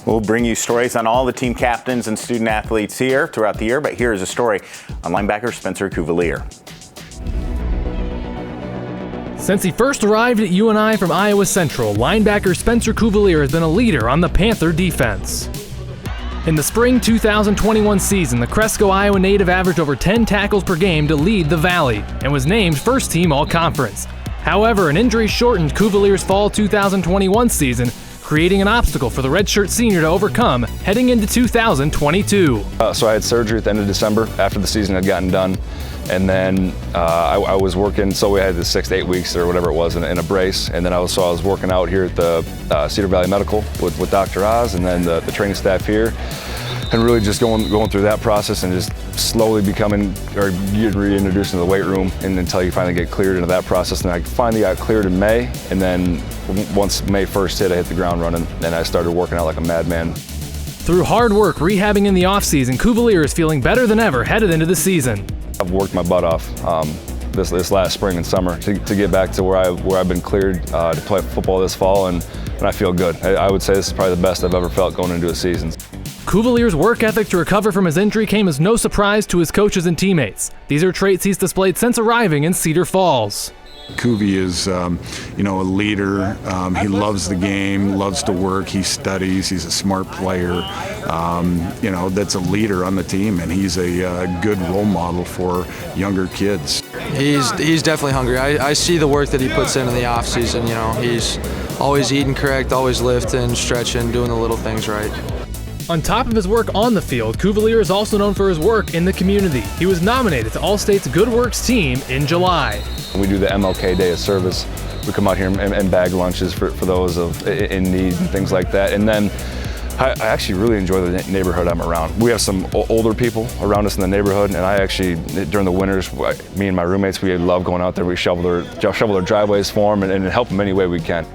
We'll bring you stories on all the team captains and student athletes here throughout the year, but here is a story on linebacker Spencer Cuvelier. Since he first arrived at UNI from Iowa Central, linebacker Spencer Cuvelier has been a leader on the Panther defense. In the spring 2021 season, the Cresco, Iowa native averaged over 10 tackles per game to lead the Valley and was named first team All-Conference. However, an injury shortened Cuvelier's fall 2021 season, creating an obstacle for the redshirt senior to overcome heading into 2022. So I had surgery at the end of December after the season had gotten done. And then I was working, so we had the 6 to 8 weeks or whatever it was in a brace. And then I was working out here at the Cedar Valley Medical with Dr. Oz and then the training staff here. And really just going through that process and just slowly becoming or getting reintroduced into the weight room and until you finally get cleared into that process. And I finally got cleared in May. And then once May 1st hit, I hit the ground running and I started working out like a madman. Through hard work rehabbing in the offseason, Cuvelier is feeling better than ever headed into the season. I've worked my butt off this last spring and summer to get back to where I've been cleared to play football this fall, and I feel good. I would say this is probably the best I've ever felt going into a season. Cuvelier's work ethic to recover from his injury came as no surprise to his coaches and teammates. These are traits he's displayed since arriving in Cedar Falls. Cuvie is, a leader. He loves the game, loves to work. He studies. He's a smart player. That's a leader on the team, and he's a good role model for younger kids. He's definitely hungry. I see the work that he puts in the off season. He's always eating correct, always lifting, stretching, doing the little things right. On top of his work on the field, Cuvelier is also known for his work in the community. He was nominated to All-State's Good Works team in July. We do the MLK Day of Service. We come out here and bag lunches for those in need and things like that. And then I actually really enjoy the neighborhood I'm around. We have some older people around us in the neighborhood, and I actually, during the winters, me and my roommates, we love going out there. We shovel their driveways for them and help them any way we can.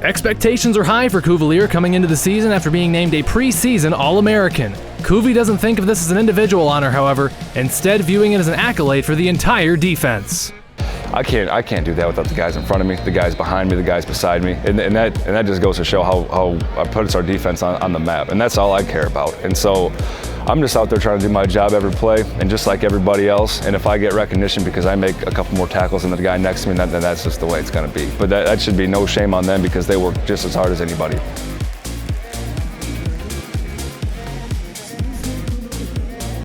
Expectations are high for Cuvelier coming into the season after being named a preseason All-American. Cuvie doesn't think of this as an individual honor, however, instead viewing it as an accolade for the entire defense. I can't do that without the guys in front of me, the guys behind me, the guys beside me, and that just goes to show how I put our defense on the map, and that's all I care about. And so I'm just out there trying to do my job every play, and just like everybody else. And if I get recognition because I make a couple more tackles than the guy next to me, then that's just the way it's going to be. But that should be no shame on them because they work just as hard as anybody.